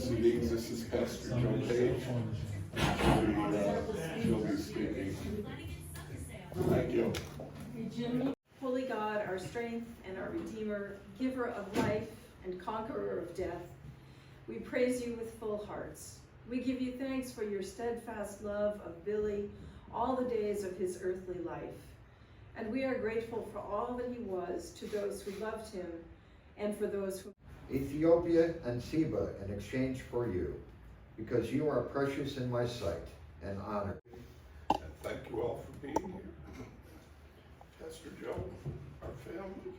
proceedings. This is Pastor Joe Page. She'll be speaking. Thank you. Holy God, our strength and our Redeemer, giver of life and conqueror of death, we praise you with full hearts. We give you thanks for your steadfast love of Billy all the days of his earthly life. And we are grateful for all that he was to those who loved him and for those who... Ethiopia and Seba in exchange for you, because you are precious in my sight and honored. And thank you all for being here. Pastor Joe, our family,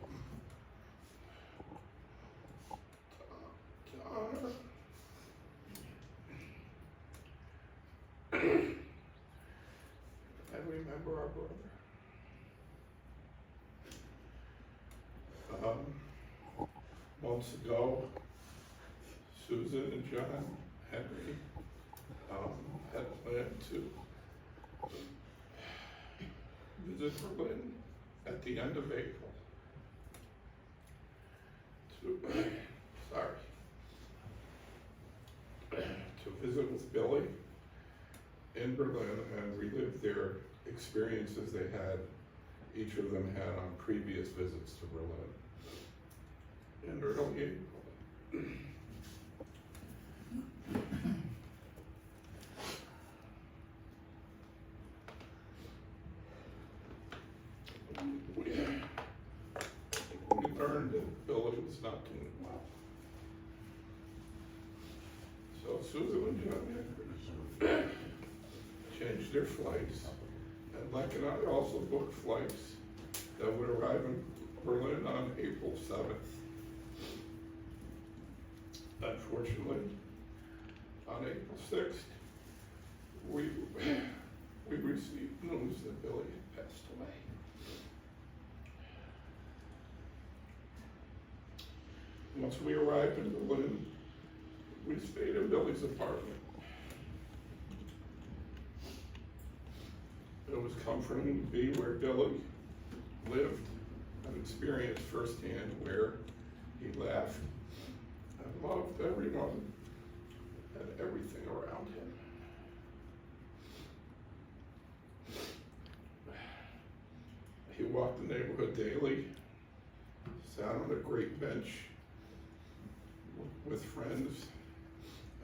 to honor and remember our brother. Months ago, Susan and John Henry had planned to visit Berlin at the end of April to visit with Billy in Berlin and relive their experiences each of them had on previous visits to Berlin in early April. We learned that Billy was not doing well. So Susan and John Henry changed their flights, and Leck and I also booked flights that would arrive in Berlin on April 7th. Unfortunately, on April 6th, we received news that Billy had passed away. Once we arrived in Berlin, we stayed in Billy's apartment. It was comforting to be where Billy lived and experienced firsthand where he laughed and loved everyone and everything around him. He walked the neighborhood daily, sat on a great bench with friends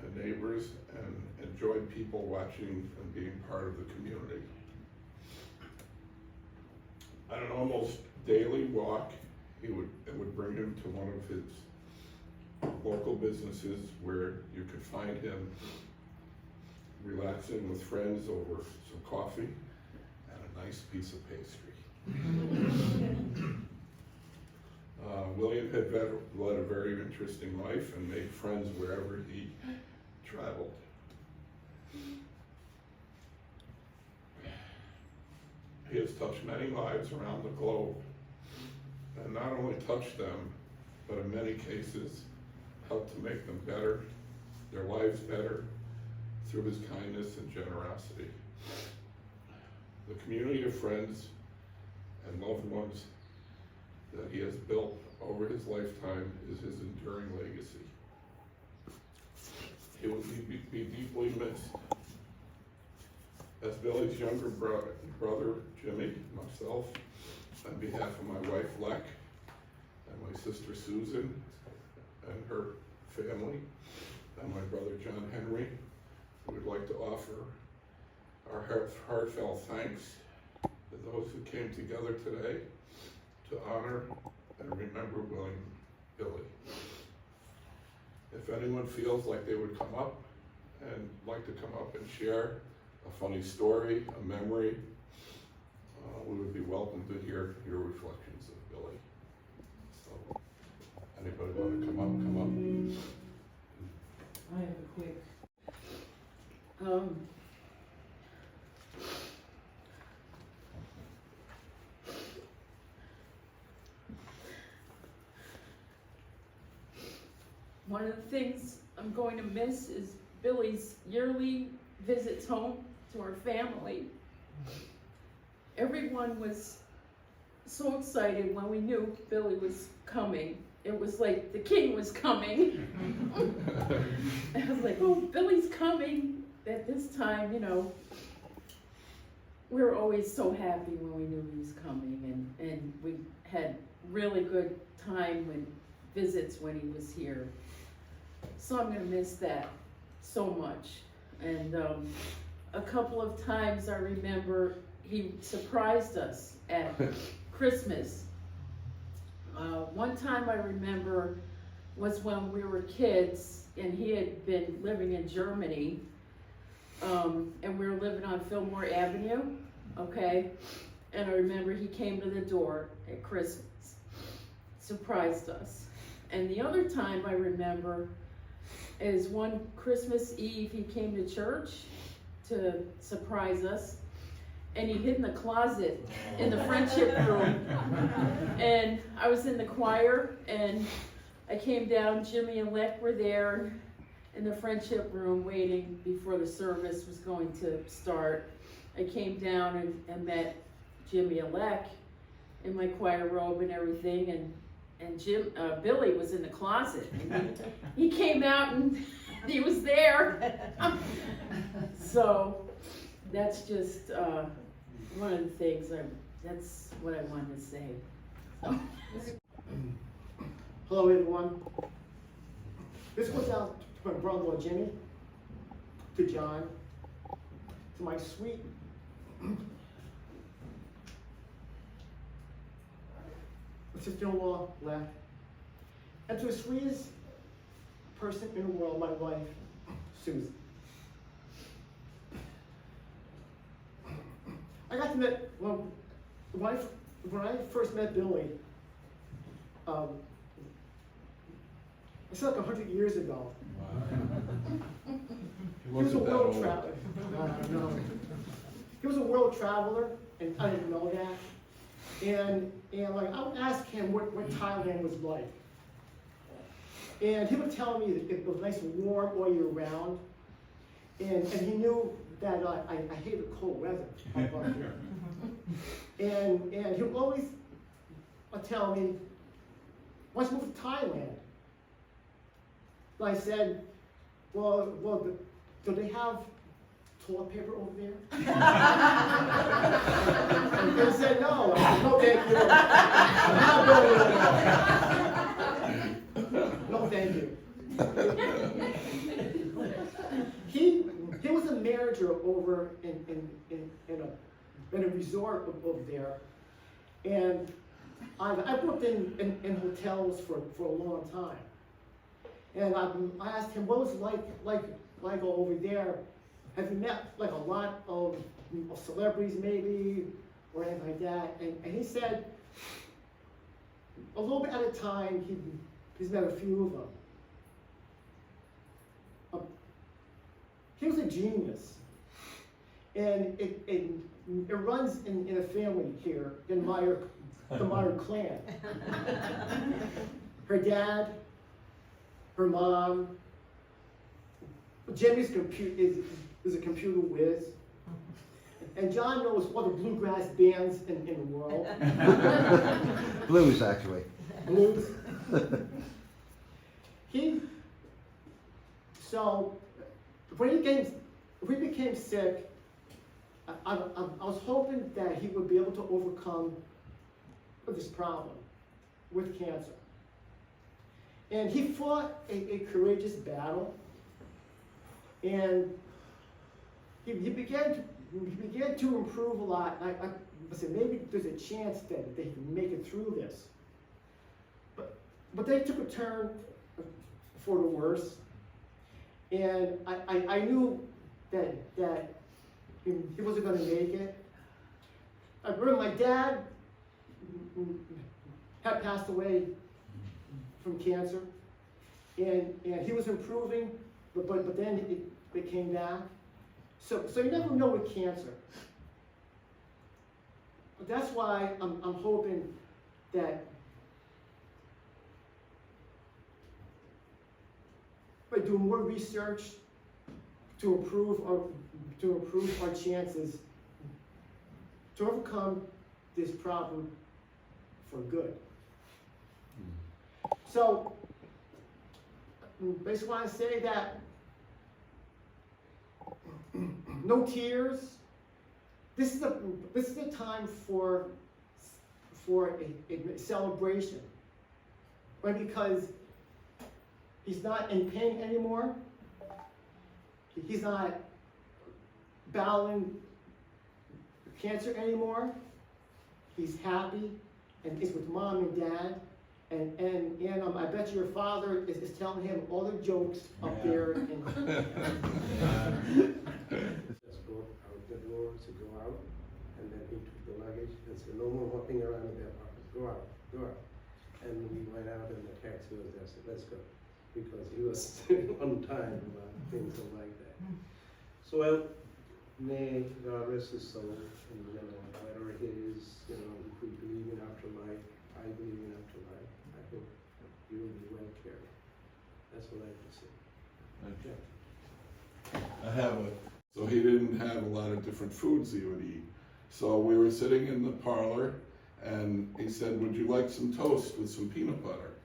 and neighbors, and enjoyed people watching and being part of the community. On an almost daily walk, it would bring him to one of his local businesses where you could find him relaxing with friends over some coffee and a nice piece of pastry. William had led a very interesting life and made friends wherever he traveled. He has touched many lives around the globe, and not only touched them, but in many cases helped to make them better, their lives better, through his kindness and generosity. The community of friends and loved ones that he has built over his lifetime is his enduring legacy. He will be deeply missed. As Billy's younger brother, Jimmy, myself, on behalf of my wife, Leck, and my sister, Susan, and her family, and my brother, John Henry, we would like to offer our heartfelt thanks to those who came together today to honor and remember Billy. If anyone feels like they would come up and like to come up and share a funny story, a memory, we would be welcome to hear your reflections of Billy. So, anybody want to come up? I have a quick. One of the things I'm going to miss is Billy's yearly visits home to our family. Everyone was so excited when we knew Billy was coming, it was like the king was coming. I was like, oh, Billy's coming. At this time, you know, we were always so happy when we knew he was coming, and we had really good time when visits when he was here. So I'm gonna miss that so much. And a couple of times I remember he surprised us at Christmas. One time I remember was when we were kids and he had been living in Germany, and we were living on Fillmore Avenue, okay? And I remember he came to the door at Christmas, surprised us. And the other time I remember is one Christmas Eve he came to church to surprise us, and he hid in the closet in the friendship room. And I was in the choir, and I came down, Jimmy and Leck were there in the friendship room waiting before the service was going to start. I came down and met Jimmy and Leck in my choir robe and everything, and Billy was in the closet, and he came out and he was there. So that's just one of the things that's what I wanted to say. Hello everyone. This goes out to my brother-in-law Jimmy, to John, to my sweet sister-in-law, Leck, and to the sweetest person in the world, my wife, Susan. I got to meet, when I first met Billy, it's like 100 years ago. Wow. He was a world traveler. No. He was a world traveler, and I didn't know that. And like I would ask him what Thailand was like, and he would tell me that it was nice and warm all year round, and he knew that I hated cold weather up here. And he would always tell me, "Why don't you move to Thailand?" And I said, well, do they have toilet paper over there? And they said, no. I said, no, thank you. I'm not going there. No, thank you. He was a manager over in a resort over there, and I worked in hotels for a long time. And I asked him, what was it like over there? Have you met like a lot of celebrities maybe, or anything like that? And he said, a little bit at a time, he's met a few of them. He was a genius. And it runs in a family here, in Meyer, the Meyer clan. Her dad, her mom, Jimmy's is a computer whiz, and John knows all the bluegrass bands in the world. Blues, actually. Blues. So when he became sick, I was hoping that he would be able to overcome this problem with cancer. And he fought a courageous battle, and he began to improve a lot. I said, maybe there's a chance that he can make it through this. But they took a turn for the worse, and I knew that he wasn't going to make it. I remember my dad had passed away from cancer, and he was improving, but then it came back. So you never know with cancer. But that's why I'm hoping that by doing more research to improve our chances to overcome this problem for good. So, basically want to say that no tears. This is the time for a celebration, right? Because he's not in pain anymore. He's not battling cancer anymore. He's happy and he's with mom and dad. And I bet your father is telling him all the jokes up there. And Just go out the door to go out, and then he took the luggage and said, no more walking around in the apartment. Go out, go out. And we went out and the taxi was there, said, let's go. Because he was on time about things like that. So, well, may God rest his soul, and whatever it is, if we believe in afterlife, I believe in afterlife. I hope you will be well cared. That's what I have to say. I have so he didn't have a lot of different foods he would eat. So we were sitting in the parlor and he said, would you like some toast with some peanut butter?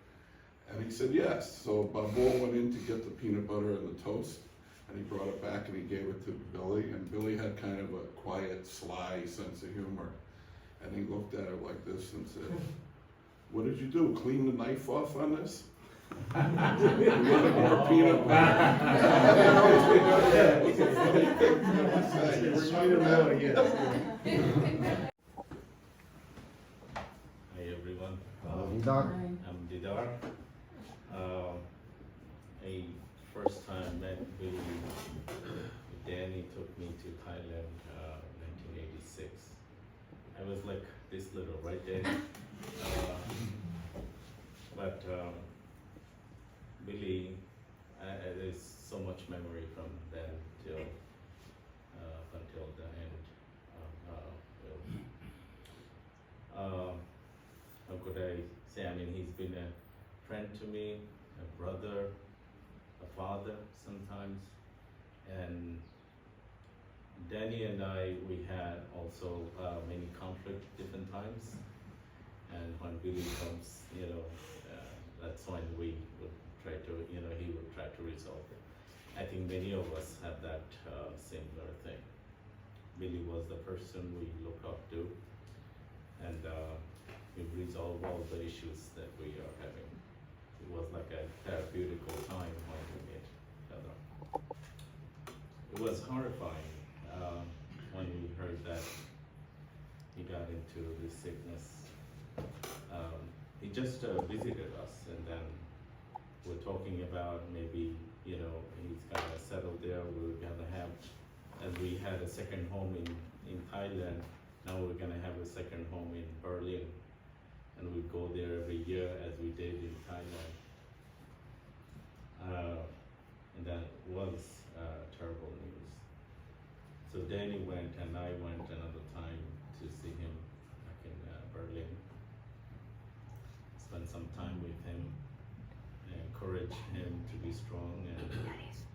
And he said, yes. So Babul went in to get the peanut butter and the toast and he brought it back and he gave it to Billy. And Billy had kind of a quiet, sly sense of humor. And he looked at it like this and said, what did you do? Clean the knife off on this? You wanted more peanut butter. It was a funny thing for him to say. You remember that? Hi everyone, I'm Didar. I first time met Billy. Danny took me to Thailand 1986. I was like this little, right, Danny? But Billy, there's so much memory from then till until the end. How could I say? I mean, he's been a friend to me, a brother, a father sometimes, and Danny and I, we had also many conflict different times, and when Billy comes, that's when we would try to, he would try to resolve it. I think many of us have that similar thing. Billy was the person we look up to, and we've resolved all the issues that we are having. It was like a therapeutical time when we met each other. It was horrifying when we heard that he got into this sickness. He just visited us, and then we're talking about maybe, he's gonna settle there, we're gonna have, and we had a second home in Thailand, now we're gonna have a second home in Berlin, and we go there every year as we did in Thailand. And that was terrible news. So Danny went and I went another time to see him back in Berlin. Spent some time with him, encouraged him to be strong, and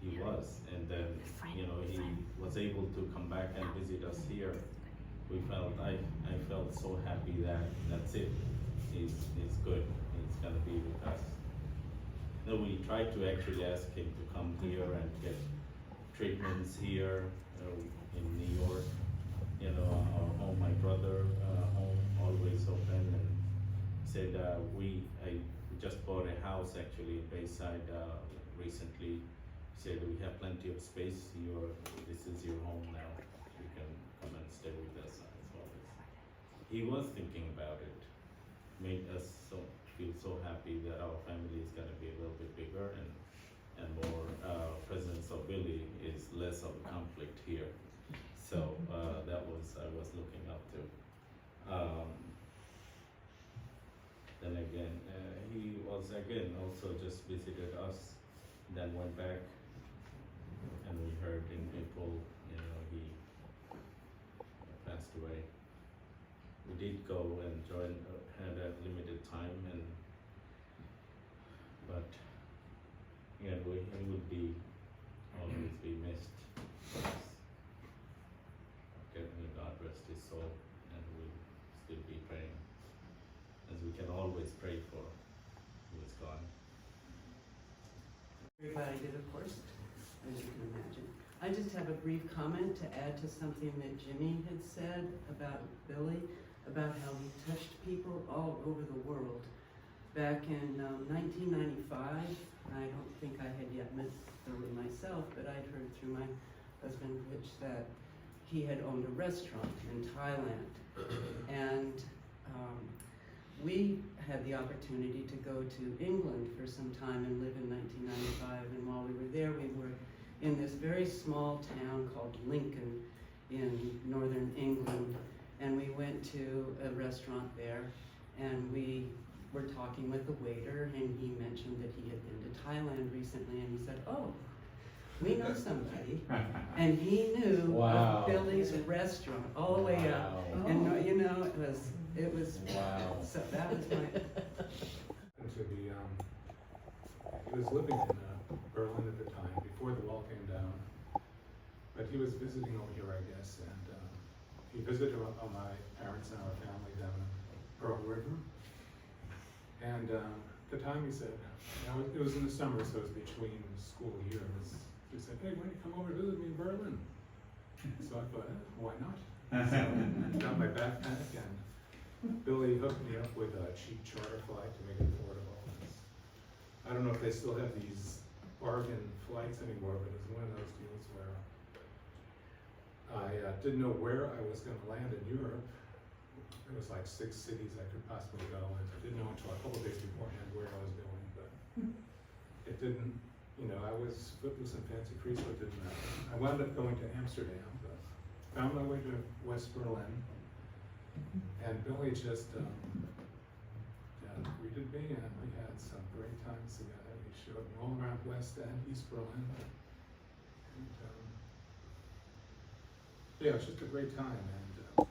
he was. And then, he was able to come back and visit us here. I felt so happy that that's it. He's good. He's gonna be with us. Then we tried to actually ask him to come here and get treatments here in New York. Our home, my brother home, always open, and said I just bought a house actually in Bayside recently. Said we have plenty of space. This is your home now. You can come and stay with us as always. He was thinking about it. Made us feel so happy that our family is going to be a little bit bigger and more presence of Billy is less of a conflict here. So that was I was looking up to. Then again, he was again also just visited us, then went back, and we heard in April, he passed away. We did go and join, had a limited time, but he would be always be missed. Okay, may God rest his soul, and we'll still be praying, as we can always pray for who is gone. Everybody did, of course, as you can imagine. I just have a brief comment to add to something that Jimmy had said about Billy, about how he touched people all over the world. Back in 1995, I don't think I had yet met Billy myself, but I'd heard through my husband Rich that he had owned a restaurant in Thailand. And we had the opportunity to go to England for some time and live in 1995. And while we were there, we were in this very small town called Lincoln in northern England. And we went to a restaurant there, and we were talking with the waiter, and he mentioned that he had been to Thailand recently, and he said, "Oh, we know somebody," and he knew Wow. of Billy's restaurant all the way up. Wow. And you know, it was Wow. so that was my To be, he was living in Berlin at the time, before the wall came down. But he was visiting over here, I guess, and he visited my parents and our family down in Pearl River. And at the time he said, you know, it was in the summer, so it was between school years. He said, "Hey, why don't you come over and visit me in Berlin?" So I thought, why not? So I got my backpack, and Billy hooked me up with a cheap charter flight to make it affordable. I don't know if they still have these bargain flights anymore, but it was one of those deals where I didn't know where I was going to land in Europe. There was like 6 cities I could possibly go, and I didn't know until a couple of days beforehand where I was going, but it didn't, you know, I was booked with some fancy crease, but it didn't matter. I wound up going to Amsterdam, but found my way to West Berlin, and Billy just greeted me, and we had some great times together. He showed me all around West and East Berlin. And, yeah, it was just a great time, and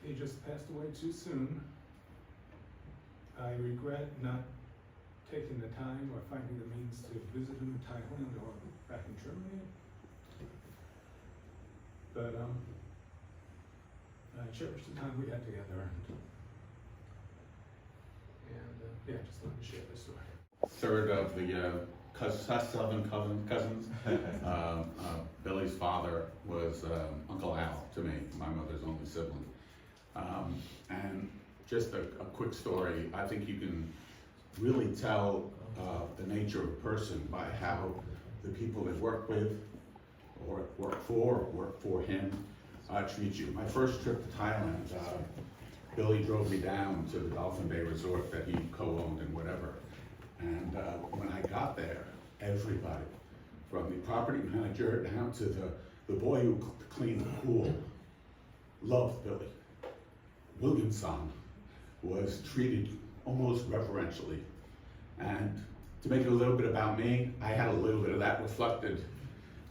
he just passed away too soon. I regret not taking the time or finding the means to visit him in Thailand or back in Germany. But I cherish the time we had together, and yeah, just wanted to share this story. Third of the 7 cousins. Billy's father was Uncle Al to me, my mother's only sibling. And just a quick story, I think you can really tell the nature of a person by how the people that work with, or work for him, treat you. My first trip to Thailand, Billy drove me down to the Dolphin Bay Resort that he co-owned and whatever. And when I got there, everybody, from the property manager down to the boy who cleaned the pool, loved Billy. Williamson was treated almost reverentially. And to make it a little bit about me, I had a little bit of that reflected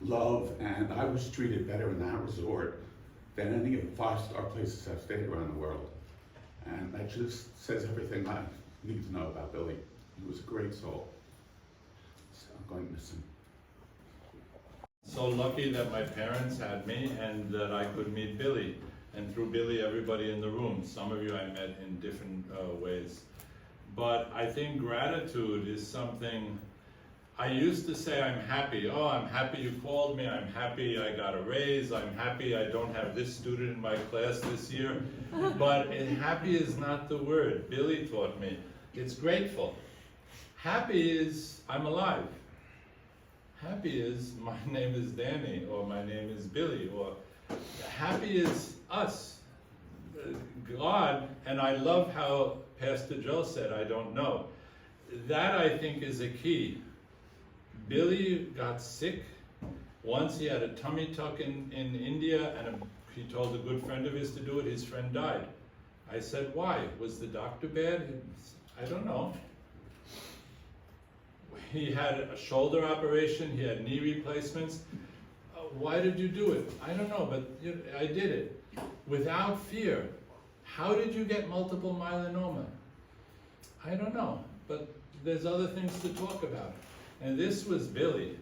love, and I was treated better in that resort than any of the 5-star places I've stayed around the world. And that just says everything I need to know about Billy. He was a great soul. So I'm going to miss him. So lucky that my parents had me and that I could meet Billy. And through Billy, everybody in the room. Some of you I met in different ways. But I think gratitude is something, I used to say I'm happy. Oh, I'm happy you called me. I'm happy I got a raise. I'm happy I don't have this student in my class this year. But happy is not the word. Billy taught me. It's grateful. Happy is I'm alive. Happy is my name is Danny, or my name is Billy, or happy is us, God. And I love how Pastor Joe said, I don't know. That I think is a key. Billy got sick. Once he had a tummy tuck in India, and he told a good friend of his to do it. His friend died. I said, why? Was the doctor bad? I don't know. He had a shoulder operation. He had knee replacements. Why did you do it? I don't know, but I did it. Without fear. How did you get multiple myeloma? I don't know, but there's other things to talk about. And this was Billy.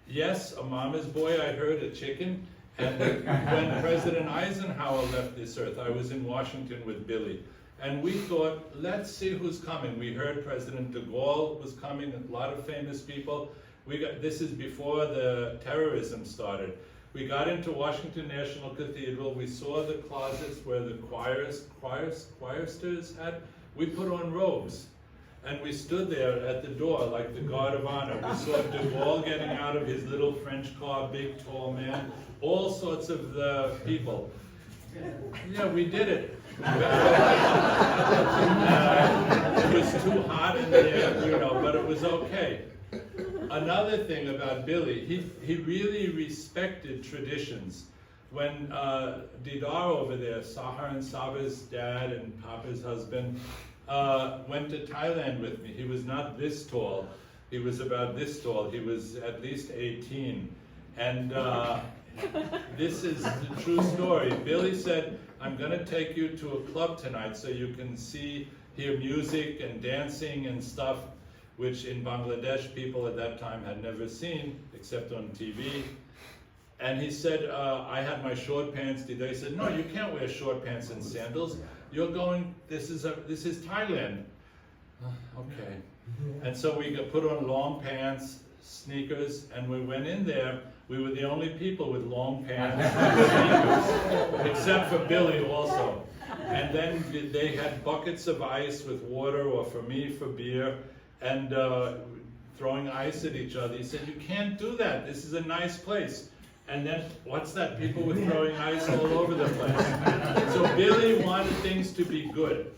Yes, a mama's boy, I heard, a chicken. And when President Eisenhower left this earth, I was in Washington with Billy. And we thought, let's see who's coming. We heard President de Gaulle was coming, a lot of famous people. This is before the terrorism started. We got into Washington National Cathedral. We saw the closets where the choiristers had. We put on robes. And we stood there at the door like the guard of honor. We saw de Gaulle getting out of his little French car, big, tall man, all sorts of the people. Yeah, we did it. It was too hot in there, you know, but it was okay. Another thing about Billy, he really respected traditions. When Didar over there, Sahar and Saba's dad and Papa's husband, went to Thailand with me. He was not this tall. He was about this tall. He was at least 18. And this is the true story. Billy said, I'm going to take you to a club tonight so you can hear music and dancing and stuff, which in Bangladesh people at that time had never seen, except on TV. And he said, I had my short pants. They said, no, you can't wear short pants and sandals. You're going, this is Thailand. Okay. And so we got put on long pants, sneakers, and we went in there. We were the only people with long pants and sneakers, except for Billy also. And then they had buckets of ice with water, or for me, for beer, and throwing ice at each other. He said, you can't do that. This is a nice place. And then, what's that? People were throwing ice all over the place. So Billy wanted things to be good.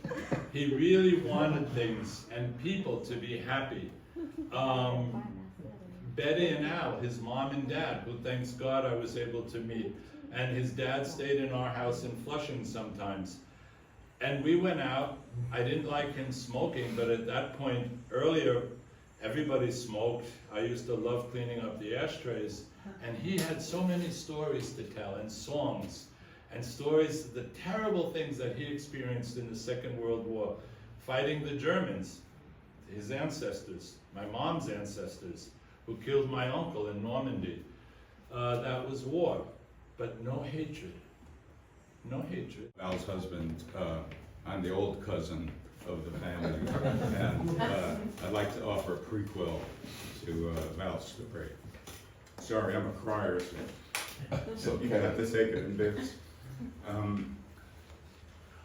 He really wanted things and people to be happy. Betty and Al, his mom and dad, who thanks God I was able to meet. And his dad stayed in our house in Flushing sometimes. And we went out. I didn't like him smoking, but at that point, earlier, everybody smoked. I used to love cleaning up the ashtrays. And he had so many stories to tell, and songs, and stories, the terrible things that he experienced in the Second World War, fighting the Germans, his ancestors, my mom's ancestors, who killed my uncle in Normandy. That was war, but no hatred. No hatred. Val's husband, I'm the old cousin of the family, and I'd like to offer a prequel to Val's story. Sorry, I'm a crier, so you have to take it in bits.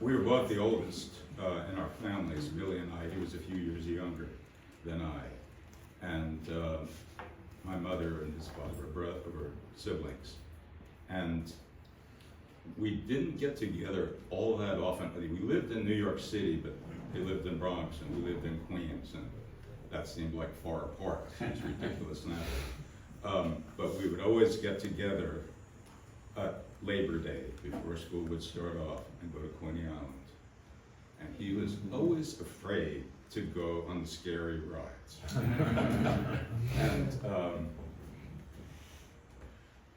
We were both the oldest in our families, Billy and I. He was a few years younger than I. And my mother and his father were siblings. And we didn't get together all that often. We lived in New York City, but they lived in Bronx, and we lived in Queens, and that seemed like far apart. It's ridiculous now. But we would always get together at Labor Day before school would start off and go to Coney Island. And he was always afraid to go on the scary rides. And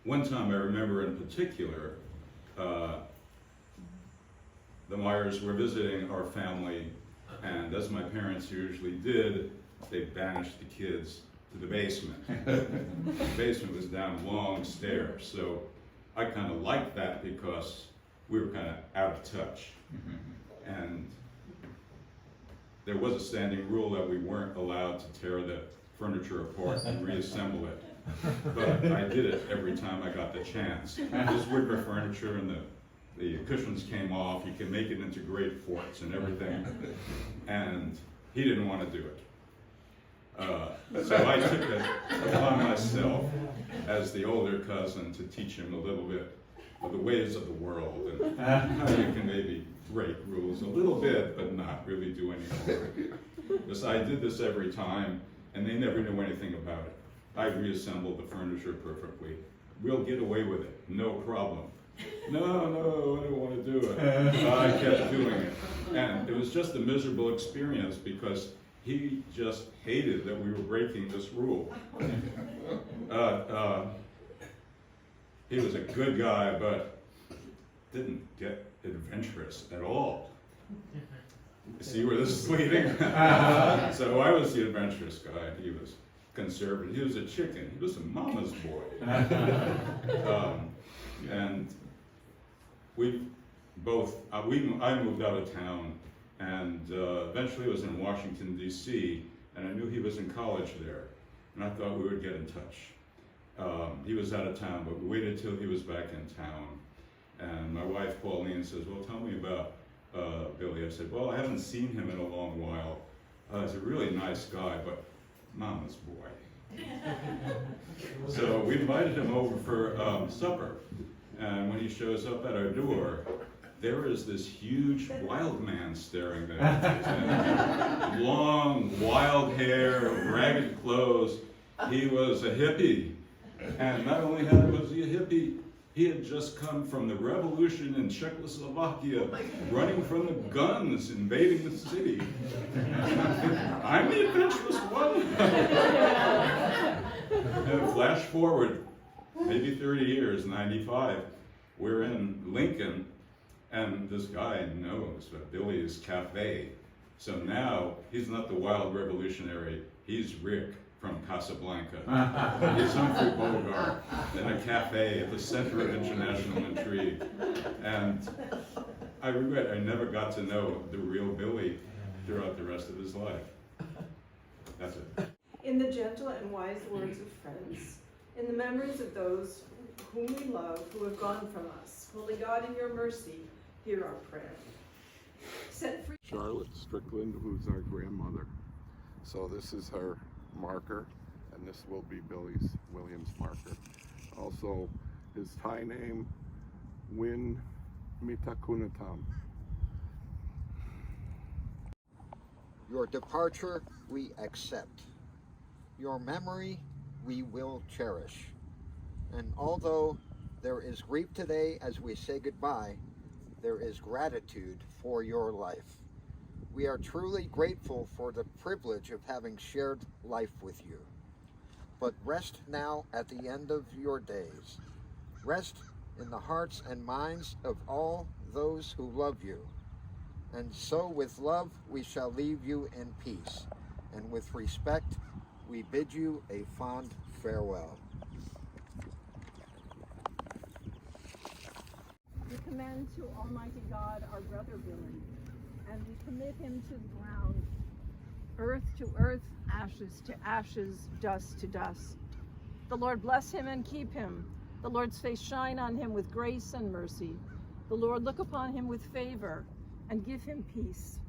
one time I remember in particular, the Meyers were visiting our family, and as my parents usually did, they banished the kids to the basement. The basement was down long stairs, so I kind of liked that because we were kind of out of touch. And there was a standing rule that we weren't allowed to tear the furniture apart and reassemble it. But I did it every time I got the chance. This woodwork furniture, and the cushions came off. You can make it into great forts and everything. And he didn't want to do it. So I took it upon myself as the older cousin to teach him a little bit of the ways of the world and how you can maybe break rules a little bit, but not really do anything. Because I did this every time, and they never knew anything about it. I reassembled the furniture perfectly. We'll get away with it, no problem. No, I don't want to do it. I kept doing it. And it was just a miserable experience because he just hated that we were breaking this rule. He was a good guy, but didn't get adventurous at all. See where this is leading? So I was the adventurous guy, and he was conservative. He was a chicken. He was a mama's boy. And we both, I moved out of town And eventually it was in Washington, D.C., and I knew he was in college there. And I thought we would get in touch. He was out of town, but we waited till he was back in town. And my wife Pauline says, well, tell me about Billy. I said, well, I haven't seen him in a long while. He's a really nice guy, but mama's boy. So we invited him over for supper. And when he shows up at our door, there is this huge wild man staring there. And long, wild hair, ragged clothes. He was a hippie. And not only was he a hippie, he had just come from the revolution in Czechoslovakia, running from the guns, invading the city. I'm the adventurous one. And flash forward, maybe 30 years, 95, we're in Lincoln, and this guy knows that Billy's Cafe. So now, he's not the wild revolutionary, he's Rick from Casablanca. He's Humphrey Bogart in a cafe at the center of international intrigue. And I regret I never got to know the real Billy throughout the rest of his life. That's it. In the gentle and wise words of friends, in the memories of those whom we love, who have gone from us, Holy God, in your mercy, hear our prayer. Set free Charlotte Strickland, who's our grandmother. So this is her marker, and this will be William's marker. Also, his Thai name, Win Mitakunatam. Your departure we accept. Your memory we will cherish. And although there is grief today as we say goodbye, there is gratitude for your life. We are truly grateful for the privilege of having shared life with you. But rest now at the end of your days. Rest in the hearts and minds of all those who love you. And so with love we shall leave you in peace. And with respect we bid you a fond farewell. We commend to Almighty God our brother Billy, and we commit him to the ground, earth to earth, ashes to ashes, dust to dust. The Lord bless him and keep him. The Lord's face shine on him with grace and mercy. The Lord look upon him with favor and give him peace.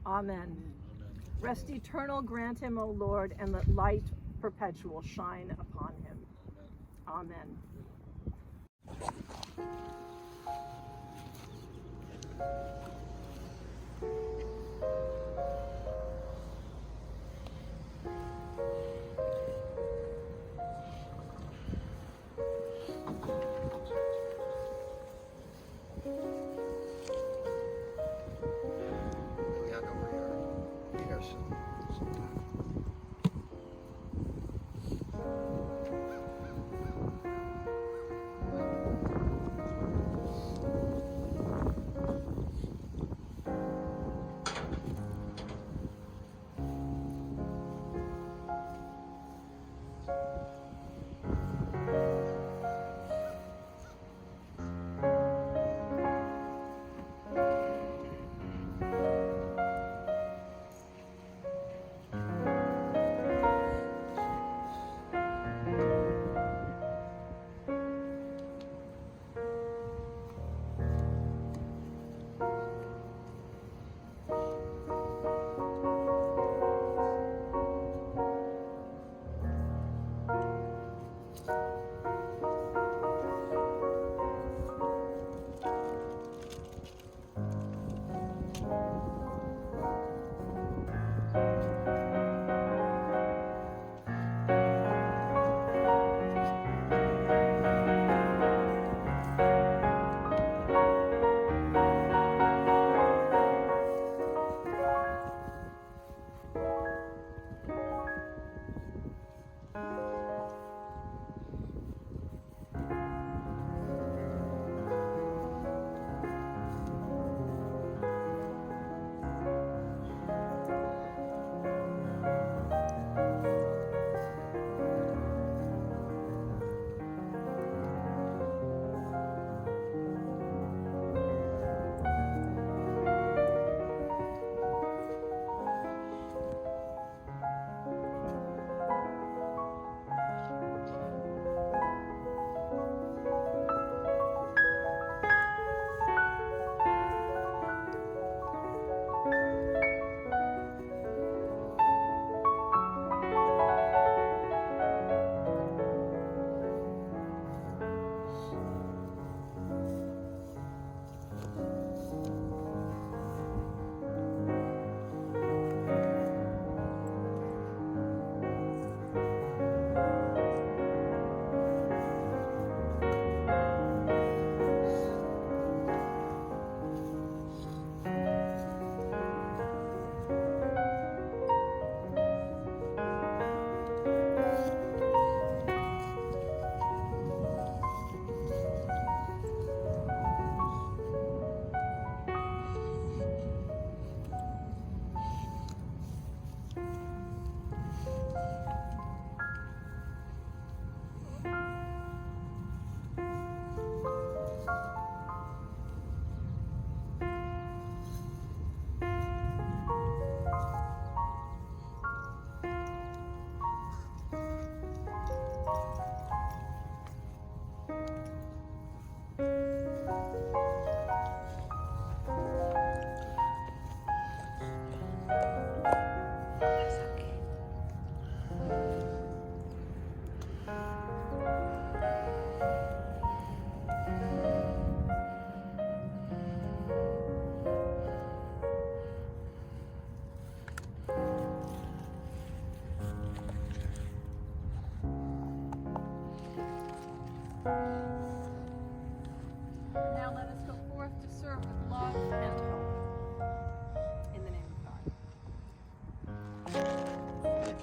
Amen. Rest eternal grant him, O Lord, and let light perpetual shine upon him. Amen.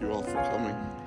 you all for coming.